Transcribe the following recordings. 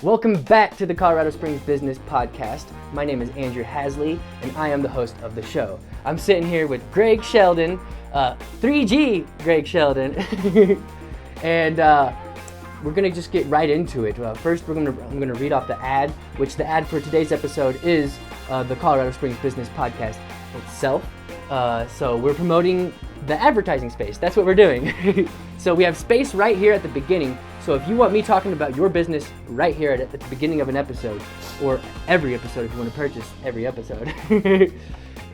Welcome back to the Colorado Springs Business Podcast. My name is Andrew Hasley, and I am the host of the show. I'm sitting here with Gregg Sheldon, 3G Gregg Sheldon, and we're gonna just get right into it. First, I'm gonna read off the ad, which the ad for today's episode is the Colorado Springs Business Podcast itself. So we're promoting the advertising space. That's what we're doing. So we have space right here at the beginning. So if you want me talking about your business right here at the beginning of an episode, or every episode if you want to purchase every episode,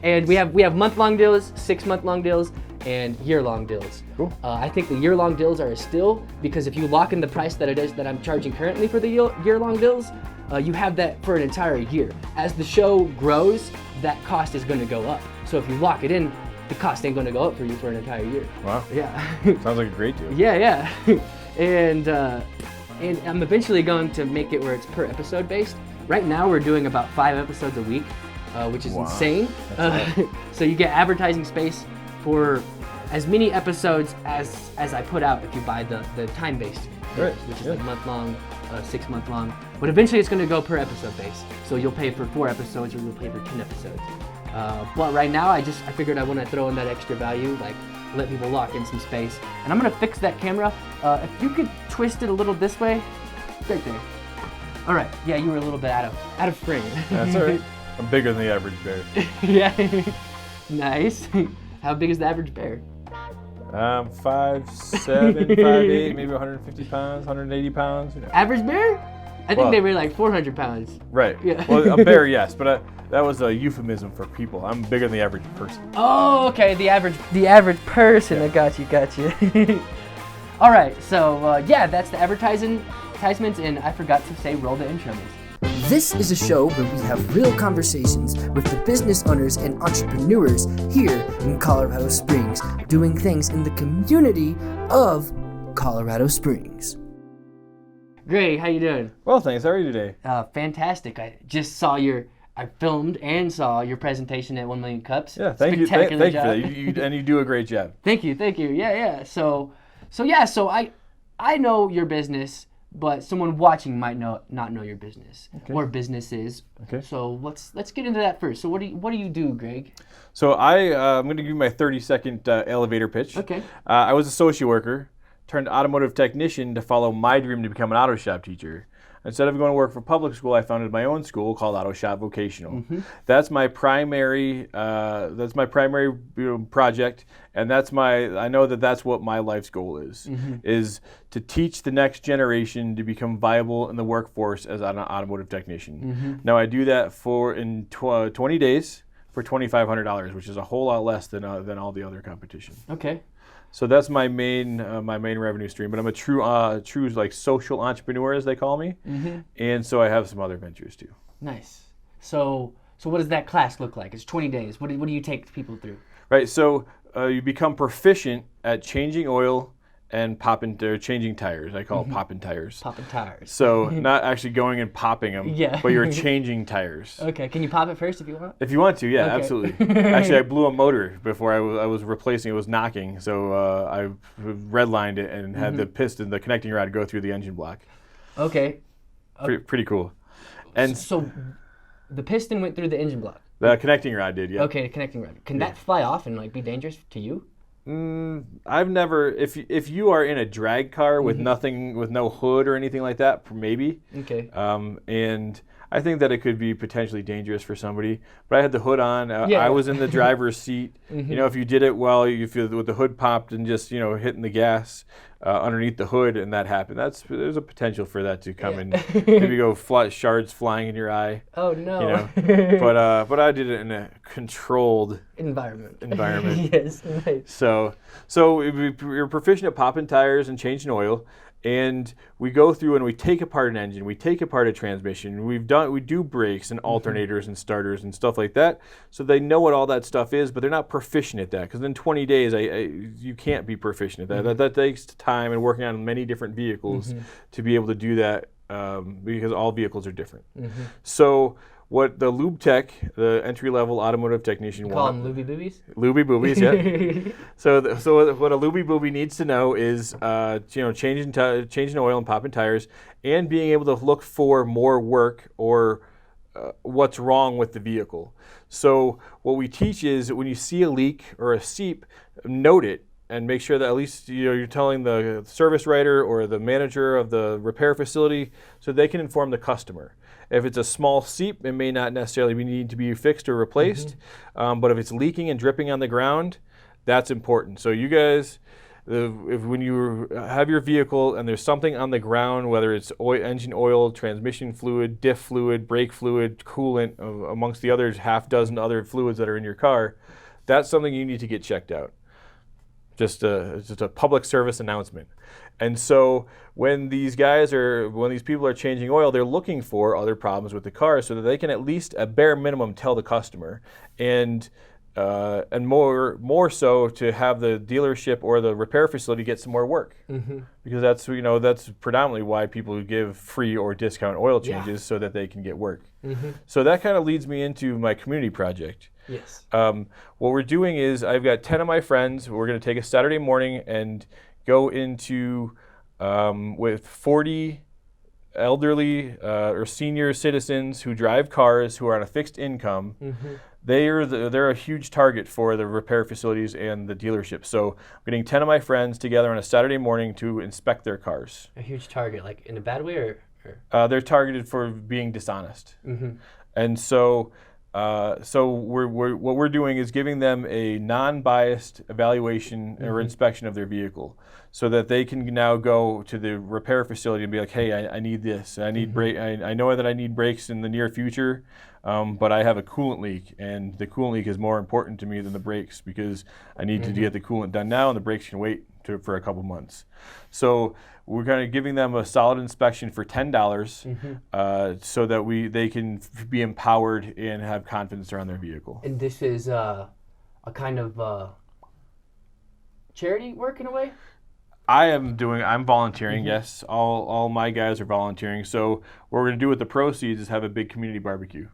and we have month-long deals, 6-month-long deals, and year-long deals. Cool. I think the year-long deals are a steal because if you lock in the price that it is that I'm charging currently for the year-long deals, you have that for an entire year. As the show grows, that cost is going to go up. So if you lock it in, the cost ain't going to go up for you for an entire year. Wow. Yeah. Sounds like a great deal. Yeah. And I'm eventually going to make it where it's per episode based. Right now we're doing about 5 episodes a week, which is insane. So you get advertising space for as many episodes as I put out if you buy the time-based, which is like month-long, 6-month-long. But eventually it's going to go per episode base. So you'll pay for 4 episodes or you'll pay for 10 episodes. But right now I figured I want to throw in that extra value, like let people lock in some space. And I'm gonna fix that camera. If you could twist it a little this way, right there. All right, yeah, you were a little bit out of frame. That's all right. I'm bigger than the average bear. Yeah, nice. How big is the average bear? 5'7", 5'8", maybe 150 pounds, 180 pounds. You know. Average bear? I think they were like 400 pounds. Right. Yeah. Well, a bear, yes, but that was a euphemism for people. I'm bigger than the average person. Oh, okay. The average person. Yeah. I got you. All right. So that's the advertisements, and I forgot to say roll the intro music. This is a show where we have real conversations with the business owners and entrepreneurs here in Colorado Springs, doing things in the community of Colorado Springs. Gregg, how you doing? Well, thanks. How are you today? Fantastic. I filmed and saw your presentation at 1 Million Cups. Yeah, thank you. Thank you for that. And you do a great job. Thank you. Yeah. So I know your business, but someone watching might not know your business or businesses. Okay. So let's get into that first. So what do you do, Gregg? So I'm going to give you my 30-second elevator pitch. Okay. I was a social worker, turned automotive technician to follow my dream to become an auto shop teacher. Instead of going to work for public school, I founded my own school called AutoShop Vocational. Mm-hmm. That's my primary project, and I know that's what my life's goal is, is to teach the next generation to become viable in the workforce as an automotive technician. Mm-hmm. Now I do that in 20 days for $2,500, which is a whole lot less than all the other competition. Okay. So that's my main revenue stream, but I'm a true like social entrepreneur, as they call me, and so I have some other ventures too. Nice. So what does that class look like? It's 20 days. What do you take people through? Right. So you become proficient at changing oil and changing tires. I call it popping tires. Popping tires. So not actually going and popping them, but you're changing tires. Okay. Can you pop it first if you want? If you want to, yeah, absolutely. Actually, I blew a motor before I was replacing it. It was knocking, so I redlined it and had the connecting rod go through the engine block. Okay. Pretty cool. And so the piston went through the engine block? The connecting rod did, yeah. Okay, connecting rod. Can that fly off and be dangerous to you? I've never. If you are in a drag car with no hood or anything like that, maybe. Okay. And I think that it could be potentially dangerous for somebody. But I had the hood on. I was in the driver's seat. If you did it well, with the hood popped and just hitting the gas underneath the hood, and that happened. There's a potential for that to come and maybe go shards flying in your eye. Oh no. But I did it in a controlled environment. Yes. Nice. So you're proficient at popping tires and changing oil. And we go through and we take apart an engine, we take apart a transmission, we do brakes and alternators and starters and stuff like that. So they know what all that stuff is, but they're not proficient at that. Because in 20 days, you can't be proficient at that. That takes time and working on many different vehicles to be able to do that because all vehicles are different. So what the lube tech, the entry-level automotive technician, Call them looby boobies? Looby boobies, yeah. So what a looby booby needs to know is, changing oil and popping tires, and being able to look for more work or what's wrong with the vehicle. So what we teach is when you see a leak or a seep, note it and make sure that at least you're telling the service writer or the manager of the repair facility so they can inform the customer. If it's a small seep, it may not necessarily need to be fixed or replaced, but if it's leaking and dripping on the ground, that's important. So you guys, when you have your vehicle and there's something on the ground, whether it's engine oil, transmission fluid, diff fluid, brake fluid, coolant, amongst the others half dozen other fluids that are in your car, that's something you need to get checked out. Just a public service announcement. And so when these people are changing oil, they're looking for other problems with the car so that they can at least, at bare minimum, tell the customer, and more so to have the dealership or the repair facility get some more work, because that's predominantly why people give free or discount oil changes, so that they can get work. So that kind of leads me into my community project. Yes. What we're doing is I've got 10 of my friends. We're going to take a Saturday morning and go into with 40 elderly or senior citizens who drive cars who are on a fixed income. They're a huge target for the repair facilities and the dealership. So I'm getting 10 of my friends together on a Saturday morning to inspect their cars. A huge target, like in a bad way, or? They're targeted for being dishonest. And so what we're doing is giving them a non-biased evaluation or inspection of their vehicle, so that they can now go to the repair facility and be like, hey, I need this. I need brake. I know that I need brakes in the near future, but I have a coolant leak, and the coolant leak is more important to me than the brakes, because I need to get the coolant done now, and the brakes can wait for a couple months. So we're kind of giving them a solid inspection for $10, so that they can be empowered and have confidence around their vehicle. And this is a kind of charity work in a way? I'm volunteering, yes. All my guys are volunteering. So what we're going to do with the proceeds is have a big community barbecue.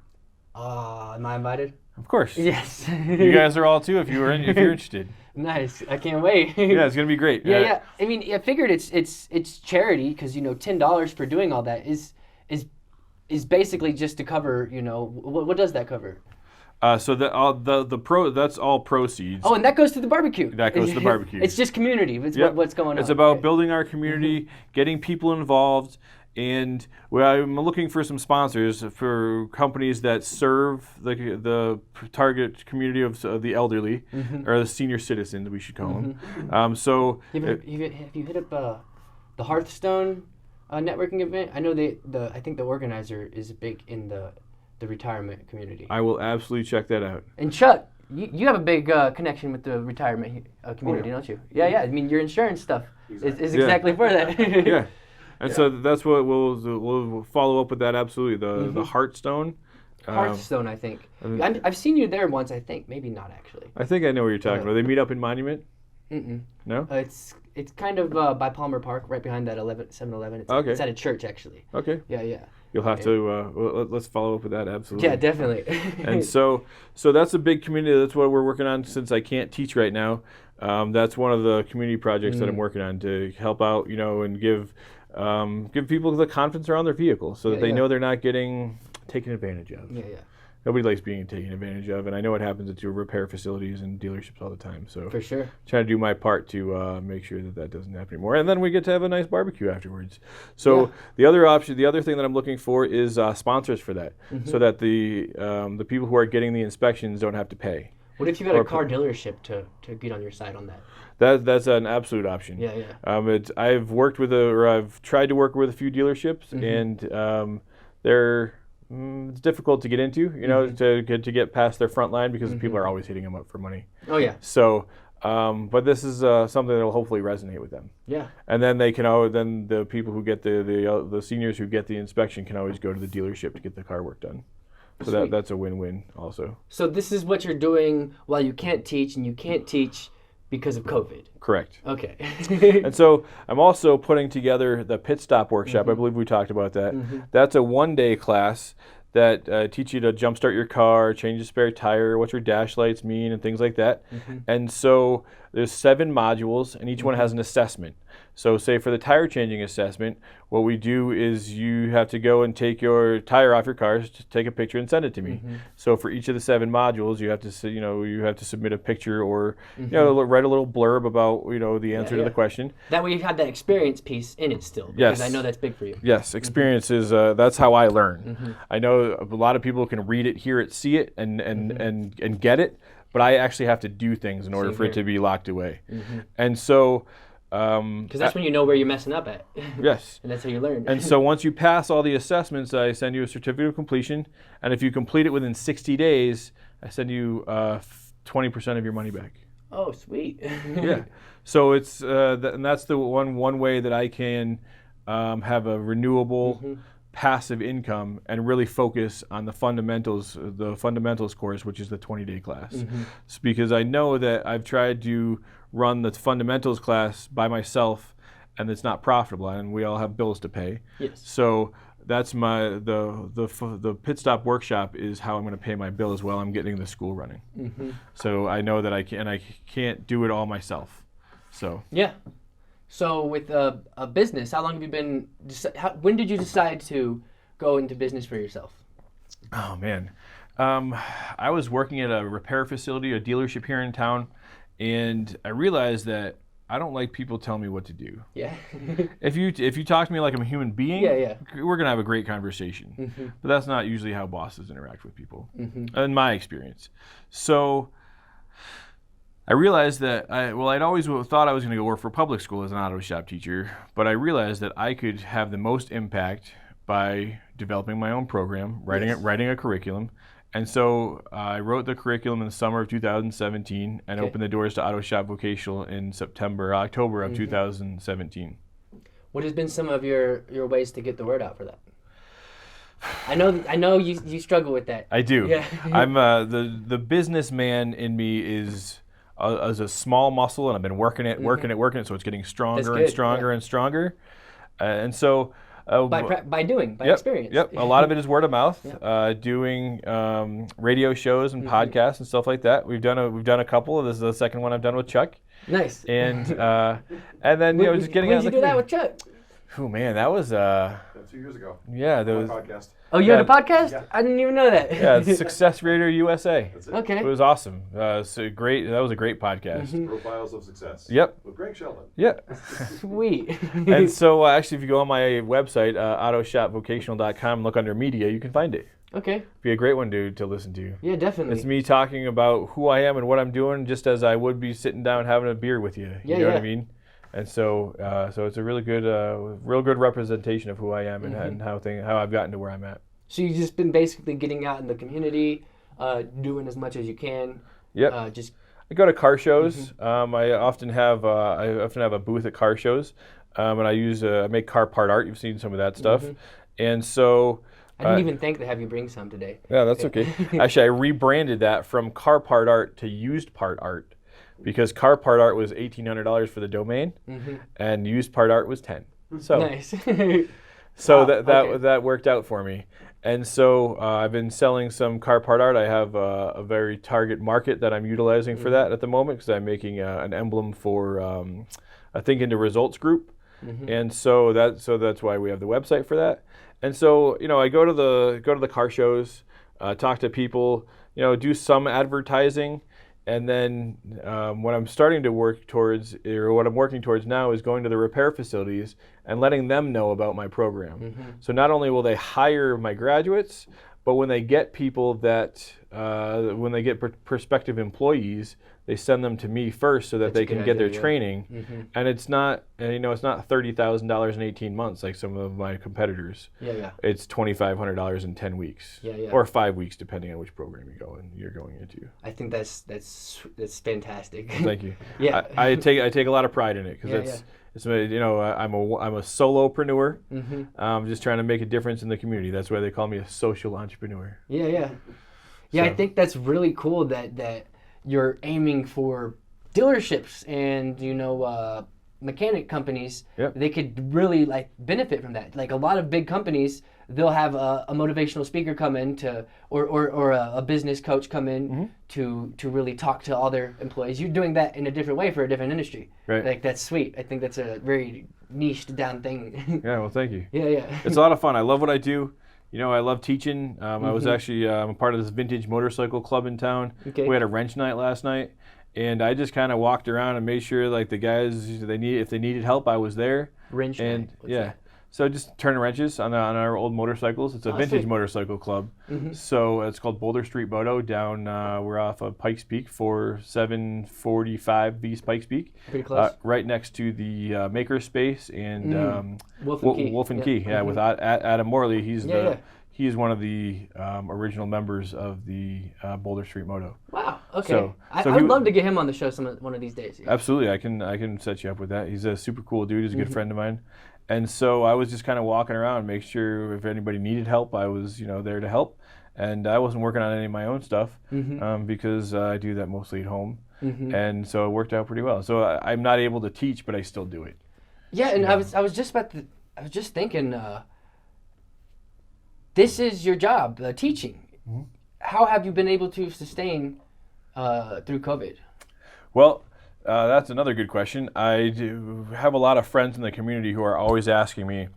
Am I invited? Of course. Yes. You guys are all too if you're interested. Nice. I can't wait. Yeah, it's gonna be great. Yeah. I mean, I figured it's charity, because $10 for doing all that is basically just to cover. What does that cover? So that's all proceeds. Oh, and that goes to the barbecue. That goes to the barbecue. It's just community. It's what's going on. It's about building our community, getting people involved, and I'm looking for some sponsors for companies that serve the target community of the elderly, or the senior citizens, we should call them. So have you hit up the Hearthstone networking event? I know I think the organizer is big in the retirement community. I will absolutely check that out. And Chuck, you have a big connection with the retirement community, don't you? Yeah. I mean, your insurance stuff is exactly for that. Yeah. And so that's what we'll follow up with that, absolutely. The Hearthstone. Hearthstone, I think. I've seen you there once, I think. Maybe not, actually. I think I know what you're talking about. They meet up in Monument? No? It's kind of by Palmer Park, right behind that 7-Eleven. It's at a church, actually. Okay. Yeah. You'll have to, let's follow up with that, absolutely. Yeah, definitely. And so that's a big community. That's what we're working on, since I can't teach right now. That's one of the community projects that I'm working on, to help out, and give people the confidence around their vehicle, so that they know they're not getting taken advantage of. Yeah. Nobody likes being taken advantage of, and I know it happens at your repair facilities and dealerships all the time. So for sure, trying to do my part to make sure that doesn't happen anymore, and then we get to have a nice barbecue afterwards. So the other thing that I'm looking for is sponsors for that, so that the people who are getting the inspections don't have to pay. What if you had a car dealership to get on your side on that? That's an absolute option. Yeah. I've worked with I've tried to work with a few dealerships, and it's difficult to get into, to get past their front line, because people are always hitting them up for money. Oh yeah. So, but this is something that will hopefully resonate with them. Yeah. And then then the people who get the seniors who get the inspection can always go to the dealership to get the car work done. So that's a win-win also. So this is what you're doing while you can't teach, and you can't teach because of COVID. Correct. Okay. And so I'm also putting together the pit stop workshop. I believe we talked about that. That's a 1-day class that teach you to jumpstart your car, change a spare tire, what your dash lights mean, and things like that. And so there's 7 modules, and each one has an assessment. So say for the tire changing assessment, what we do is you have to go and take your tire off your car, just take a picture and send it to me. So for each of the 7 modules, you have to you have to submit a picture or write a little blurb about the answer to the question. That way you have that experience piece in it still. Because I know that's big for you. Yes, experience is that's how I learn. I know a lot of people can read it, hear it, see it, and get it, but I actually have to do things in order for it to be locked away. And so. Because that's when you know where you're messing up at. Yes. And that's how you learn. And so once you pass all the assessments, I send you a certificate of completion. And if you complete it within 60 days, I send you 20% of your money back. Oh, sweet. Yeah. So it's and that's the one way that I can have a renewable passive income and really focus on the fundamentals course, which is the 20-day class. It's because I know that I've tried to run the fundamentals class by myself, and it's not profitable, and we all have bills to pay. Yes. So that's the pit stop workshop is how I'm going to pay my bills while I'm getting the school running. So I know that I can't do it all myself. So yeah. So with a business, how long have you been? When did you decide to go into business for yourself? Oh man, I was working at a repair facility, a dealership here in town. And I realized that I don't like people telling me what to do. Yeah. If you talk to me like I'm a human being, we're gonna have a great conversation. But that's not usually how bosses interact with people, in my experience. So I realized that I'd always thought I was gonna go work for public school as an auto shop teacher, but I realized that I could have the most impact by developing my own program, writing a curriculum. And so I wrote the curriculum in the summer of 2017 and opened the doors to AutoShop Vocational in October of 2017. What has been some of your ways to get the word out for that? I know you struggle with that. I do. Yeah. I'm the businessman in me is a small muscle, and I've been working it, so it's getting stronger and stronger and stronger. And so. By experience. Yep. A lot of it is word of mouth. Doing radio shows and podcasts and stuff like that. We've done a couple. This is the second one I've done with Chuck. Nice. And then just getting out. When did you do that with Chuck? Oh man, that was 2 years ago. Yeah, there was podcast. Oh, you had a podcast? Yeah. I didn't even know that. Yeah, it's Success Radio USA. That's it. Okay. It was awesome. That was a great podcast. Profiles of Success. Yep. With Gregg Sheldon. Yeah. Sweet. And so actually, if you go on my website, AutoShopVocational.com, look under media, you can find it. Okay. It'd be a great one to listen to. Yeah, definitely. It's me talking about who I am and what I'm doing, just as I would be sitting down having a beer with you. You know what I mean? And so, it's a really good, real good representation of who I am and how I've gotten to where I'm at. So you've just been basically getting out in the community, doing as much as you can. Yep. I go to car shows. I often have a booth at car shows, and I make car part art. You've seen some of that stuff, and so. I didn't even think to have you bring some today. Yeah, that's okay. Actually, I rebranded that from car part art to used part art. Because car part art was $1,800 for the domain, and used part art was $10. So nice. So that worked out for me, and so I've been selling some car part art. I have a very target market that I'm utilizing for that at the moment because I'm making an emblem for a Think Into Results group, and so that's why we have the website for that. And so I go to the car shows, talk to people, do some advertising. And then what I'm starting to work towards, or what I'm working towards now, is going to the repair facilities and letting them know about my program. So not only will they hire my graduates, but when they get people when they get prospective employees, they send them to me first so that they can get their training. And it's not $30,000 in 18 months like some of my competitors. It's $2,500 in 10 weeks, or 5 weeks depending on which program you're going into. I think that's fantastic. Thank you. Yeah, I take a lot of pride in it because I'm a solopreneur. I'm just trying to make a difference in the community. That's why they call me a social entrepreneur. Yeah. I think that's really cool that you're aiming for dealerships and mechanic companies, Yep. they could really like benefit from that. Like a lot of big companies, they'll have a motivational speaker come in or a business coach come in to really talk to all their employees. You're doing that in a different way for a different industry. Right. Like that's sweet. I think that's a very niched down thing. Yeah, well, thank you. Yeah. It's a lot of fun. I love what I do. I love teaching. I was actually I'm a part of this vintage motorcycle club in town. Okay. We had a wrench night last night, and I just kind of walked around and made sure like the guys if they needed help, I was there. Wrench and night. What's yeah. that? So just turning wrenches on our old motorcycles. It's a vintage sweet. motorcycle club. So it's called Boulder Street Moto down. We're off of Pikes Peak, 4745 East Pikes Peak. Pretty close. Right next to the Maker Space and Wolf and Key. Wolf and Yep. Key. Yeah, with Adam Morley. He's Yeah. He's one of the original members of the Boulder Street Moto. Wow. Okay. So I he would w- love to get him on the show one of these days. Absolutely, I can set you up with that. He's a super cool dude. He's a good friend of mine. And so I was just kind of walking around, make sure if anybody needed help, I was there to help. And I wasn't working on any of my own stuff because I do that mostly at home. And so it worked out pretty well. So I'm not able to teach, but I still do it. Yeah, and I was just thinking, this is your job, teaching. How have you been able to sustain through COVID? Well, that's another good question. I do have a lot of friends in the community who are always asking me,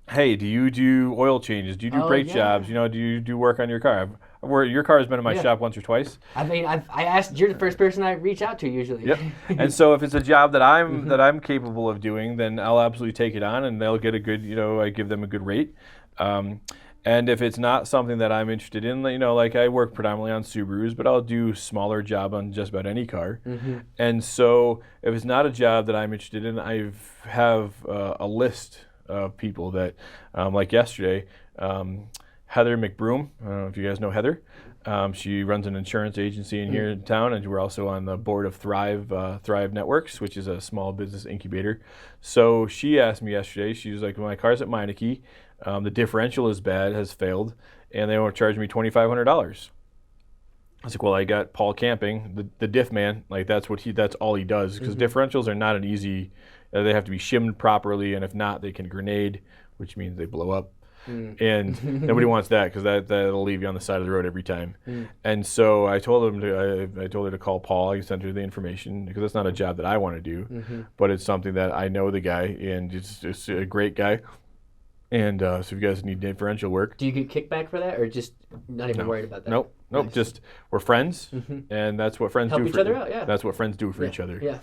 hey, do you do oil changes? Do you do brake jobs? Do you do work on your car? Your car has been in my shop once or twice. I mean, I asked, you're the first person I reach out to usually. Yep. And so if it's a job that I'm capable of doing, then I'll absolutely take it on, and they'll get a good, I give them a good rate. And if it's not something that I'm interested in, like I work predominantly on Subarus, but I'll do smaller job on just about any car. And so if it's not a job that I'm interested in, I have a list of people that, like yesterday, Heather McBroom. I don't know if you guys know Heather. She runs an insurance agency in here in town, and we're also on the board of Thrive Networks, which is a small business incubator. So she asked me yesterday, she was like, my car's at Meineke, the differential is bad, has failed, and they want to charge me $2,500. I was like, well, I got Paul Camping, the diff man, like that's all he does, because differentials are not an easy, they have to be shimmed properly, and if not, they can grenade, which means they blow up. And nobody wants that because that'll leave you on the side of the road every time. And so I told her to call Paul. I sent her the information because it's not a job that I want to do, but it's something that I know the guy, and it's a great guy. And so if you guys need differential work, Do you get kickback for that, or just not even worried about that? Nope. Nice. Just we're friends, and that's what friends Help do each for other out, yeah. That's what friends do for each other. Yeah.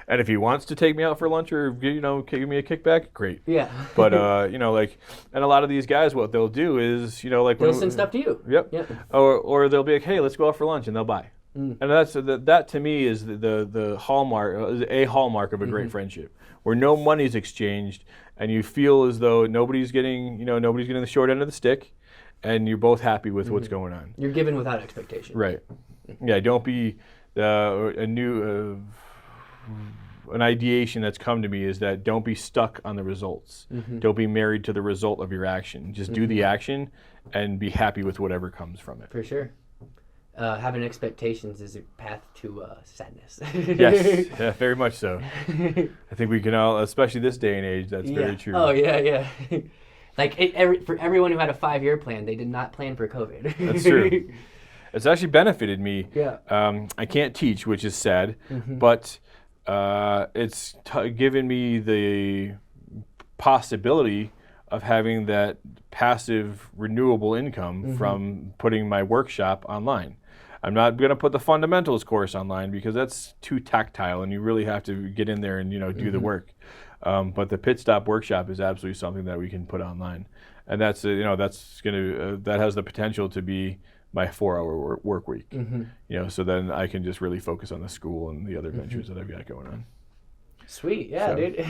And if he wants to take me out for lunch or give me a kickback, great. Yeah. But and a lot of these guys, what they'll do is They'll send stuff to you. Yep. Yeah. Or they'll be like, hey, let's go out for lunch, and they'll buy. And that to me is the hallmark, a hallmark of a great friendship, where no money's exchanged, and you feel as though nobody's getting the short end of the stick, and you're both happy with what's going on. You're given without expectation. Right. Yeah. Don't be an ideation that's come to me is that don't be stuck on the results. Don't be married to the result of your action. Just do the action and be happy with whatever comes from it. For sure. Having expectations is a path to sadness. Yes, yeah, very much so. I think we can all, especially this day and age, that's very true. Oh, yeah. Like, for everyone who had a 5-year plan, they did not plan for COVID. That's true. It's actually benefited me. Yeah. I can't teach, which is sad, but it's given me the possibility of having that passive renewable income from putting my workshop online. I'm not going to put the fundamentals course online because that's too tactile, and you really have to get in there and do the work. But the pit stop workshop is absolutely something that we can put online, and that's that has the potential to be my 4-hour work week. So then I can just really focus on the school and the other ventures that I've got going on. Sweet, yeah, So- dude.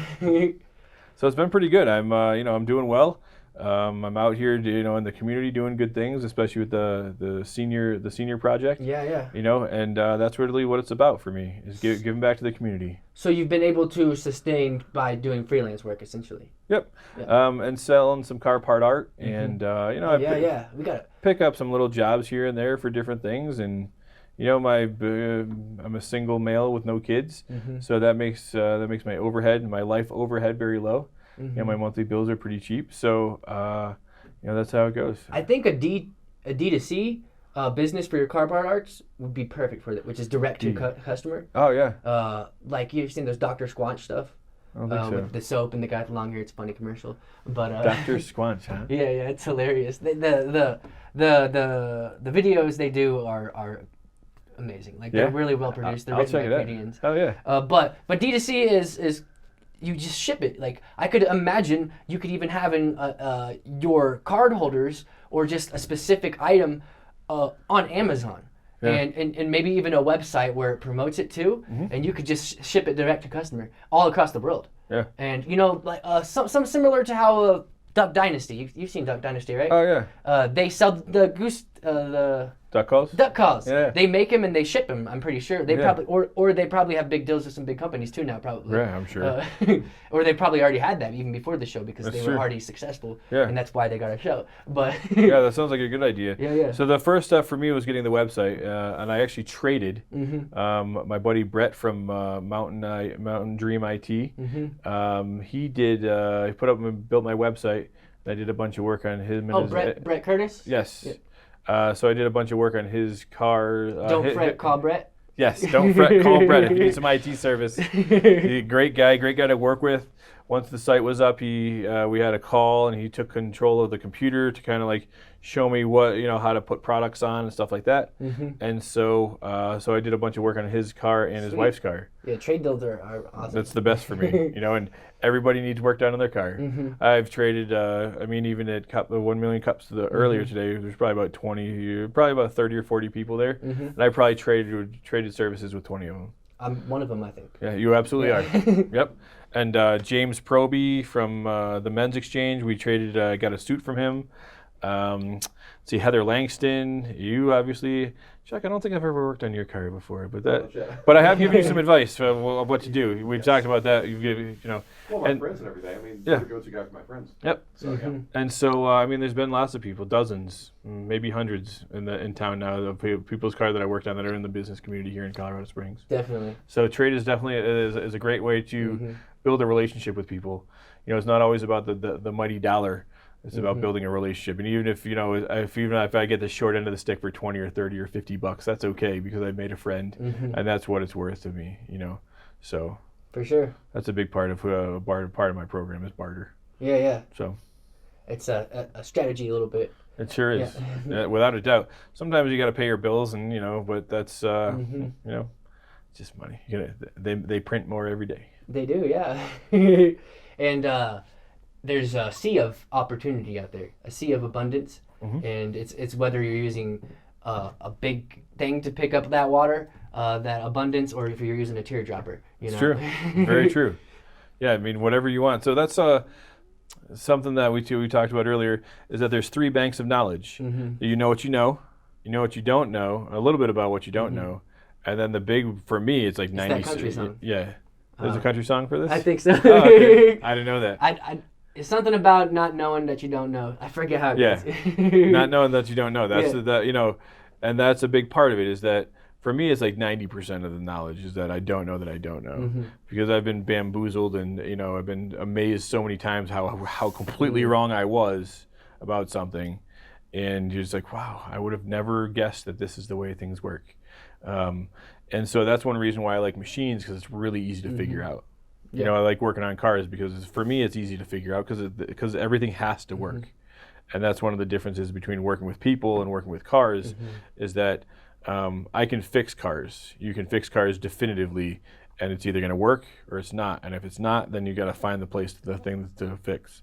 So it's been pretty good. I'm doing well. I'm out here, in the community doing good things, especially with the senior project. Yeah. And that's really what it's about for me is giving back to the community. So you've been able to sustain by doing freelance work, essentially. Yep. And selling some car part art, and We got it. pick up some little jobs here and there for different things, and I'm a single male with no kids, so that makes my life overhead very low. My monthly bills are pretty cheap, so that's how it goes. I think a D2C business for your car parts would be perfect for that, which is direct to customer. Oh yeah. Like you've seen those Dr. Squanch stuff. I don't think so. With the soap and the guy with the long hair. It's a funny commercial, but Dr. Squanch, huh? Yeah, it's hilarious. The videos they do are amazing. Like they're really well produced. They're written by Canadians. Oh yeah. But D2C is you just ship it. Like I could imagine you could even have your card holders or just a specific item on Amazon. Yeah. And maybe even a website where it promotes it too, and you could just ship it direct to customer all across the world. Yeah. And like some similar to how Duck Dynasty. You've seen Duck Dynasty, right? Oh yeah. They sell the goose the duck calls. Duck calls. Yeah. They make them and they ship them. I'm pretty sure they probably or they probably have big deals with some big companies too now probably. Yeah, I'm sure. Or they probably already had that even before the show because That's they true. were already successful. Yeah. And that's why they got a show. But yeah, that sounds like a good idea. Yeah. So the first step for me was getting the website, and I actually traded. My buddy Brett from Mountain Dream IT. He did. He put up and built my website. I did a bunch of work on him. And Brett Curtis. Yes. Yeah. So I did a bunch of work on his car. Don't fret, call Brett. Yes, don't fret, call Brett if you need some IT service. He's a great guy to work with. Once the site was up, we had a call and he took control of the computer to kind of like show me how to put products on and stuff like that. And so I did a bunch of work on his car and his wife's car. Yeah, trade deals are awesome. That's the best for me, and everybody needs work done on their car. I've traded, even at the 1 million cups earlier today, there's probably about 30 or 40 people there, and I probably traded services with 20 of them. I'm one of them, I think. Yeah, you absolutely are. Yep. And James Proby from the Men's Exchange, we traded, got a suit from him. See, Heather Langston, you obviously, Chuck, I don't think I've ever worked on your car before, but I have given you some advice of what to do. We've talked about that. You've given, Well, my friends and everything. I mean, you're the go-to guy for my friends. Yep. So, yeah. And so, there's been lots of people, dozens, maybe hundreds in town now of people's cars that I worked on that are in the business community here in Colorado Springs. Definitely. So trade is definitely is a great way to build a relationship with people. It's not always about the mighty dollar. It's about building a relationship, and even if if I get the short end of the stick for 20 or 30 or 50 bucks, that's okay because I made a friend, and that's what it's worth to me. So for sure, that's a big part of part of my program is barter. Yeah. So it's a strategy a little bit. It sure is, without a doubt. Sometimes you got to pay your bills, and but that's it's just money. They print more every day. They do, yeah, and. There's a sea of opportunity out there, a sea of abundance, and it's whether you're using a big thing to pick up that water, that abundance, or if you're using a teardropper. It's true, very true. Yeah, I mean whatever you want. So that's something that we talked about earlier is that there's 3 banks of knowledge. You know what you know what you don't know, a little bit about what you don't know, and then the big for me it's like 90. That country song. Yeah, there's a country song for this. I think so. Oh, okay. I didn't know that. It's something about not knowing that you don't know. I forget how it goes. Not knowing that you don't know. That's and that's a big part of it is that for me it's like 90% of the knowledge is that I don't know that I don't know because I've been bamboozled and I've been amazed so many times how completely wrong I was about something, and you're just like, wow, I would have never guessed that this is the way things work, and so that's one reason why I like machines because it's really easy to figure out. I like working on cars because for me it's easy to figure out because everything has to work. And that's one of the differences between working with people and working with cars is that I can fix cars. You can fix cars definitively and it's either going to work or it's not. And if it's not, then you got to find the thing to fix.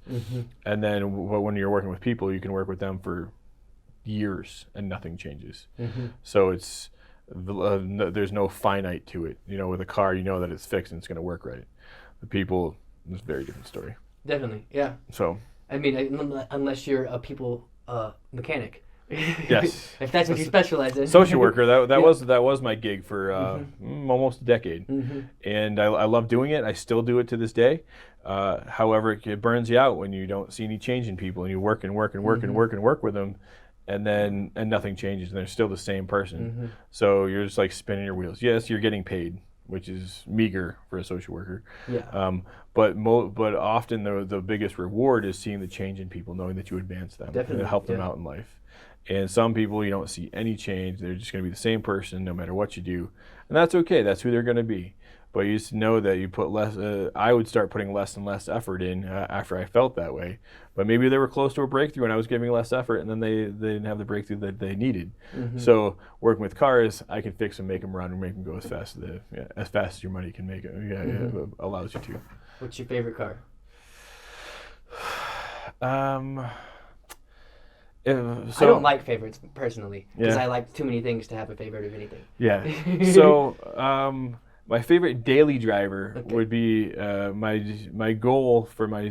And then when you're working with people, you can work with them for years and nothing changes. So it's there's no finite to it. With a car, that it's fixed and it's going to work right. The people, it's a very different story. Definitely, yeah. So, I mean, unless you're a people mechanic. Yes. If that's what you specialize in. Social worker. That was my gig for almost a decade, and I love doing it. I still do it to this day. However, it burns you out when you don't see any change in people, and you work with them, and nothing changes, and they're still the same person. So you're just like spinning your wheels. Yes, you're getting paid, which is meager for a social worker. Yeah. But often the biggest reward is seeing the change in people, knowing that you advance them Definitely, and help them out in life. And some people you don't see any change; they're just going to be the same person no matter what you do, and that's okay. That's who they're going to be. But you just know that you put less. I would start putting less and less effort in after I felt that way. But maybe they were close to a breakthrough and I was giving less effort, and then they didn't have the breakthrough that they needed. So working with cars, I can fix them, make them run, and make them go as fast as your money can make it. Allows you to. What's your favorite car? I don't like favorites personally because I like too many things to have a favorite of anything. Yeah. So my favorite daily driver would be my goal for my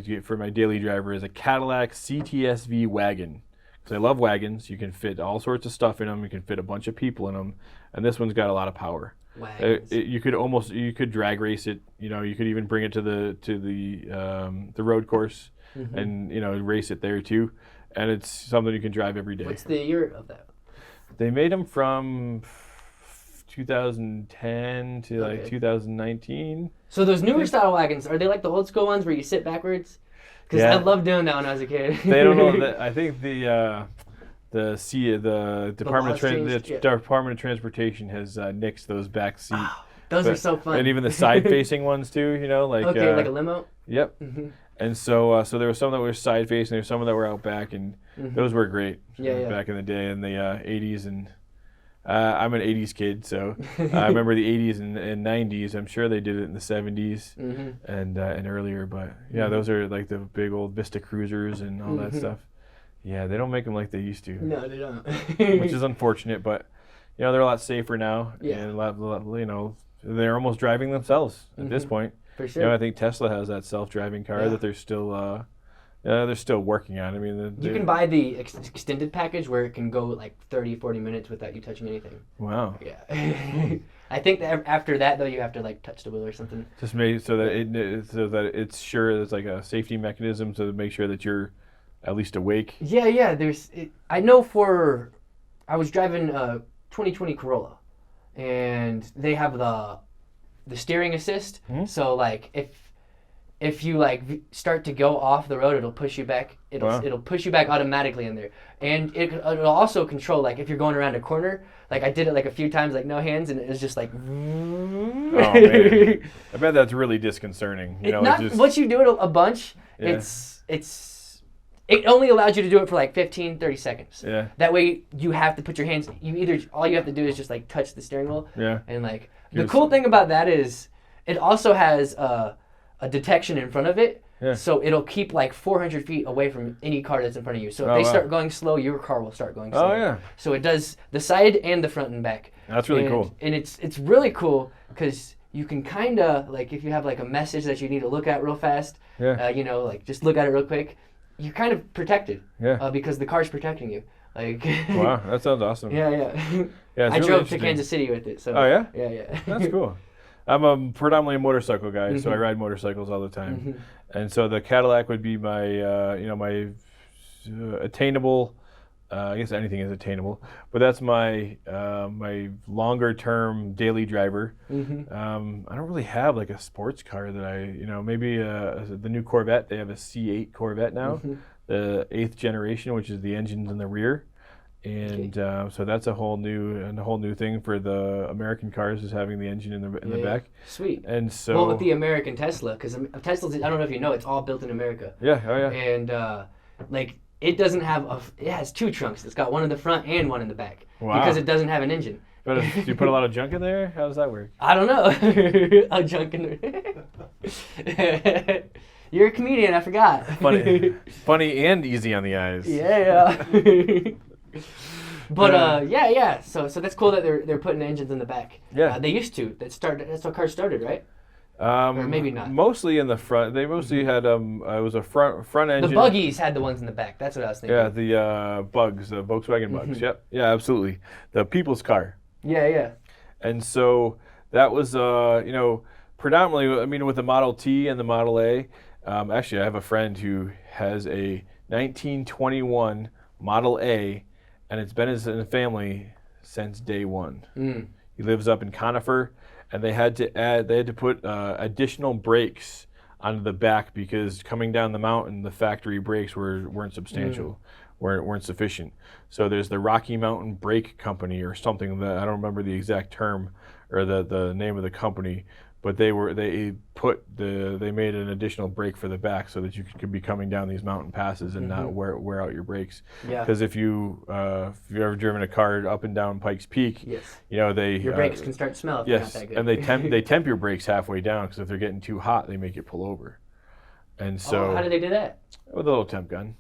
daily driver is a Cadillac CTSV wagon. Because I love wagons. You can fit all sorts of stuff in them. You can fit a bunch of people in them, and this one's got a lot of power. You could drag race it. You could even bring it to the road course and race it there too. And it's something you can drive every day. What's the year of that? They made them from 2010 to like 2019. So those newer style wagons, are they like the old school ones where you sit backwards? Because I loved doing that when I was a kid. They don't know. I think the Department of Transportation has nixed those back seat. Oh, those are so fun. And even the side facing ones too. Like like a limo. Yep. And so there were some that were side facing, there were some that were out back, and those were great back in the day in the 80s. And I'm an 80s kid, so I remember the 80s and 90s. I'm sure they did it in the 70s and earlier, but those are like the big old Vista Cruisers and all that stuff. Yeah, they don't make them like they used to. No, they don't. Which is unfortunate, but they're a lot safer now, and a lot, they're almost driving themselves at this point. For sure. I think Tesla has that self-driving car that they're still working on. I mean, you can buy the extended package where it can go like 30, 40 minutes without you touching anything. Wow. Yeah. I think that after that though, you have to like touch the wheel or something. Just made so that it's sure it's like a safety mechanism to make sure that you're at least awake. Yeah. I know I was driving a 2020 Corolla, and they have the steering assist. So like if you like start to go off the road, it'll push you back. It'll push you back automatically in there, and it'll also control like if you're going around a corner. Like I did it like a few times, like no hands, and it was just like. Oh man, I bet that's really disconcerting. Once you do it a bunch, it only allows you to do it for like 15, 30 seconds. Yeah. That way you have to put your hands. All you have to do is just like touch the steering wheel. Yeah. And like the cool thing about that is it also has a detection in front of it. Yeah. So it'll keep like 400 feet away from any car that's in front of you. So if they start going slow, your car will start going slow. Oh yeah. So it does the side and the front and back. That's really cool. And it's really cool because you can kind of like if you have like a message that you need to look at real fast. Yeah. Like just look at it real quick. You're kind of protected. Yeah. Because the car's protecting you. Like. Wow, that sounds awesome. Yeah. Yeah. I drove to Kansas City with it. So. Oh yeah. Yeah. That's cool. I'm predominantly a motorcycle guy, so I ride motorcycles all the time, and so the Cadillac would be my, my attainable. I guess anything is attainable, but that's my my longer term daily driver. I don't really have like a sports car that maybe the new Corvette. They have a C8 Corvette now, the 8th generation, which is the engine's in the rear. And so that's a whole new thing for the American cars is having the engine in the back. Sweet. And so with the American Tesla, because Tesla's, I don't know if you know, it's all built in America. Yeah. Oh yeah. And it doesn't have it has two trunks. It's got one in the front and one in the back. Wow. Because it doesn't have an engine. But do you put a lot of junk in there? How does that work? I don't know. Junk in there. You're a comedian. I forgot. Funny and easy on the eyes. Yeah. But yeah. So that's cool that they're putting engines in the back. Yeah. They used to. That's how cars started, right? Or maybe not. Mostly in the front. They mostly had it was a front engine. The buggies had the ones in the back. That's what I was thinking. Yeah, the bugs, the Volkswagen bugs. Yep. Yeah, absolutely. The people's car. Yeah. And so that was predominantly with the Model T and the Model A. Actually, I have a friend who has a 1921 Model A. and it's been in the family since day one. Mm. He lives up in Conifer, and they had to put additional brakes onto the back because coming down the mountain, the factory brakes weren't substantial, weren't sufficient. So there's the Rocky Mountain Brake Company or something that I don't remember the exact term or the name of the company, but they made an additional brake for the back so that you could be coming down these mountain passes and not wear out your brakes. Yeah. Because if you've ever driven a car up and down Pikes Peak, Yes. your brakes can start to smell if they're not that good. and they temp your brakes halfway down because if they're getting too hot, they make you pull over. And so how do they do that? with a little temp gun.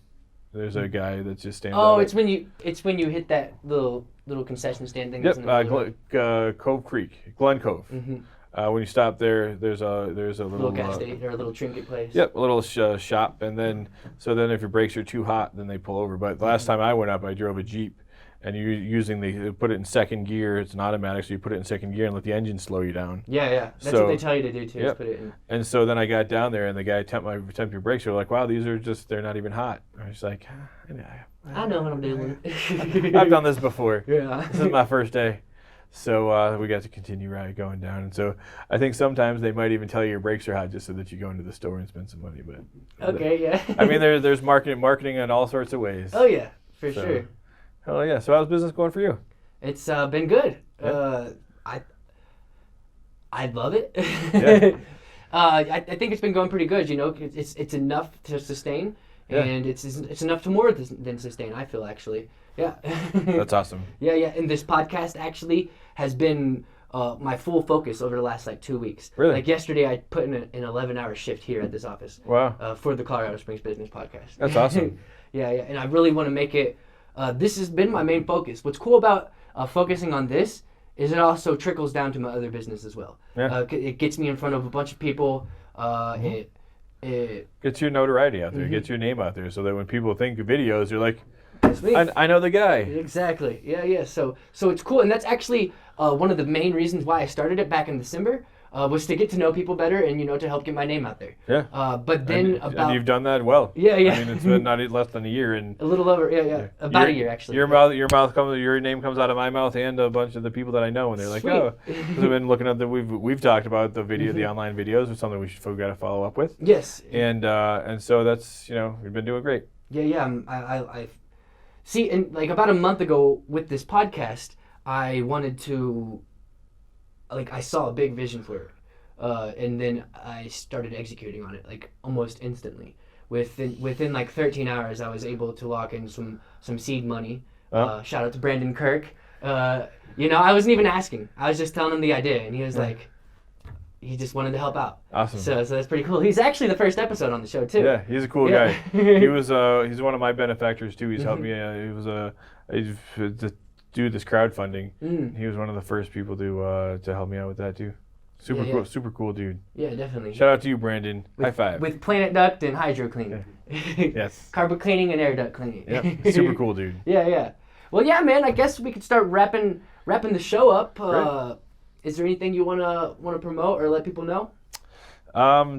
There's a guy that just stands. Oh, it's when you hit that little concession stand thing. Yep, Cove Creek, Glen Cove. Mm-hmm. When you stop there, there's a little gas station or a little trinket place. Yep, a little shop, and then if your brakes are too hot, then they pull over. But the last time I went up, I drove a Jeep, and you put it in second gear. It's an automatic, so you put it in second gear and let the engine slow you down. Yeah. That's what they tell you to do too. Yep. Is put it in. And so then I got down there, and the guy temp your brakes. They're like, wow, they're not even hot. I was like, I know what I'm doing. I've done this before. Yeah. This is my first day. So we got to continue going down. And so I think sometimes they might even tell you your brakes are hot just so that you go into the store and spend some money. But okay, yeah. I mean, there's marketing in all sorts of ways. Oh, yeah, for sure. Oh, yeah. So how's business going for you? It's been good. Yeah. I love it. Yeah. I think it's been going pretty good. It's enough to sustain, and it's enough to more than sustain. I feel actually. Yeah. That's awesome. Yeah. And this podcast actually has been my full focus over the last 2 weeks. Really? Like yesterday, I put in an 11-hour shift here at this office. Wow. For the Colorado Springs Business Podcast. That's awesome. Yeah, and I really want to make it. This has been my main focus. What's cool about focusing on this is it also trickles down to my other business as well. Yeah. It gets me in front of a bunch of people. It gets your notoriety out there, gets your name out there, so that when people think of videos, you're like, sweet. I know the guy. Exactly. Yeah. So it's cool, and that's actually one of the main reasons why I started it back in December. Was to get to know people better and to help get my name out there. Yeah. But then and you've done that well. Yeah. I mean, it's been not less than a year and a little over. Yeah. About a year actually. Your name comes out of my mouth and a bunch of the people that I know, and they're like, Sweet. oh, because I've been looking at we've talked about the video, the online videos, is something we got to follow up with. Yes. And so that's we've been doing great. Yeah. I see, and about a month ago with this podcast, I wanted to. I saw a big vision for it, and then I started executing on it almost instantly. Within 13 hours, I was able to lock in some seed money. Shout out to Brandon Kirk. I wasn't even asking. I was just telling him the idea, and he was he just wanted to help out. Awesome. So that's pretty cool. He's actually the first episode on the show too. Yeah, he's a cool guy. He's one of my benefactors too. He's helped me. To do this crowdfunding. He was one of the first people to help me out with that too. Super cool dude. Yeah, definitely. Shout out to you, Brandon. High five. With Planet Duct and Hydro Clean. Yes. Carpet cleaning and air duct cleaning. Yep. Super cool dude. Yeah. Well, yeah, man. I guess we could start wrapping the show up. Right. Is there anything you wanna promote or let people know?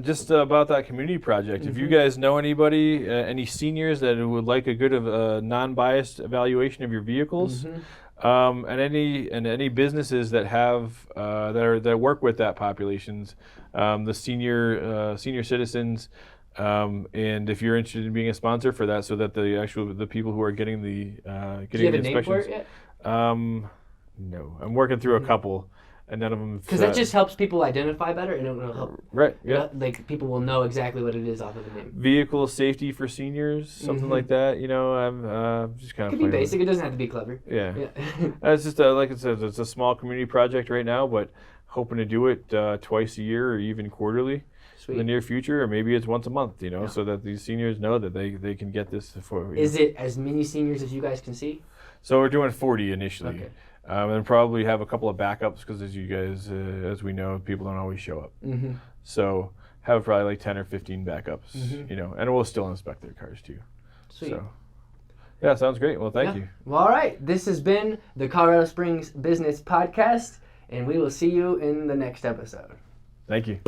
Just about that community project. If you guys know anybody, any seniors that would like a good non-biased evaluation of your vehicles, and any businesses that have that work with that populations, the senior citizens, and if you're interested in being a sponsor for that, so that the people who are getting the Do you have the a name for it yet? No, I'm working through a couple. And none of them. Because that just helps people identify better, and it will help. Right. Yeah. People will know exactly what it is off of the name. Vehicle safety for seniors, something like that. I'm just kind of. It could be basic. It doesn't have to be clever. Yeah. It's just like it says, it's a small community project right now, but hoping to do it twice a year or even quarterly. Sweet. In the near future, or maybe it's once a month. So that these seniors know that they can get this for. Is it as many seniors as you guys can see? So we're doing 40 initially. Okay. And probably have a couple of backups because, as you guys, as we know, people don't always show up. So have probably 10 or 15 backups, and we'll still inspect their cars too. Sweet. So, yeah, sounds great. Well, thank you. Well, all right. This has been the Colorado Springs Business Podcast, and we will see you in the next episode. Thank you.